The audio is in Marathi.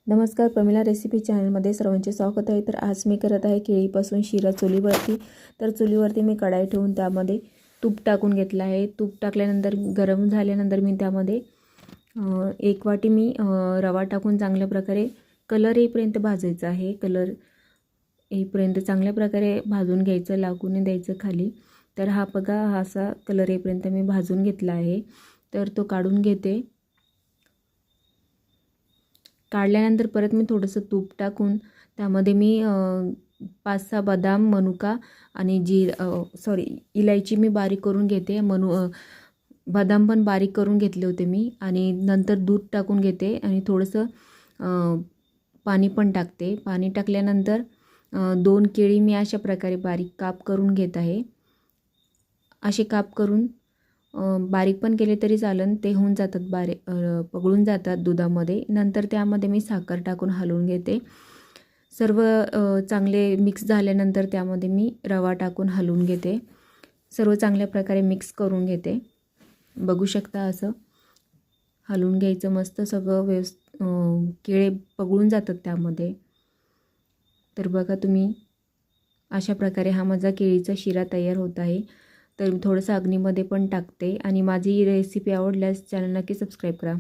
नमस्कार, प्रमिला रेसिपी चॅनलमध्ये सर्वांचे स्वागत आहे। तर आज मी करत आहे केळीपासून शिरा चुलीवरती। तर चुलीवरती मी कढाई ठेवून त्यामध्ये तूप टाकून घेतला आहे। तूप टाकल्यानंतर गरम झाल्यानंतर मी त्यामध्ये एक वाटी मी रवा टाकून चांगल्या प्रकारे कलर येईपर्यंत भाजायचा आहे। कलर येईपर्यंत चांगल्या प्रकारे भाजून घ्यायचं, लागू नाही द्यायचं खाली। तर हा बघा, हा असा कलर येईपर्यंत मी भाजून घेतला आहे। तर तो काढून घेते। काढल्यानंतर परत मी थोडंसं तूप टाकून त्यामध्ये मी 5-6 बदाम, मनुका आणि इलायची मी बारीक करून घेते। बदाम पण बारीक करून घेतले होते मी। आणि नंतर दूध टाकून घेते आणि थोडंसं पाणी पण टाकते। पाणी टाकल्यानंतर 2 केळी मी अशा प्रकारे बारीक काप करून घेत आहे। असे काप करून बारीक पण केले तरी चालेल, ते होऊन जातात बारीक, पगळून जातात दुधामध्ये। नंतर त्यामध्ये मी साखर टाकून हलवून घेते। सर्व चांगले मिक्स झाल्यानंतर त्यामध्ये मी रवा टाकून हलवून घेते। सर्व चांगल्या प्रकारे मिक्स करून घेते। बघू शकता, असं हलवून घ्यायचं मस्त सगळं केळे पगळून जातात त्यामध्ये। तर बघा तुम्ही, अशा प्रकारे हा माझा केळीचा शिरा तयार होत आहे। तर थोडंसं अग्नीमध्ये पण टाकते। आणि माझी रेसिपी आवडल्यास चॅनल नक्की सबस्क्राईब करा।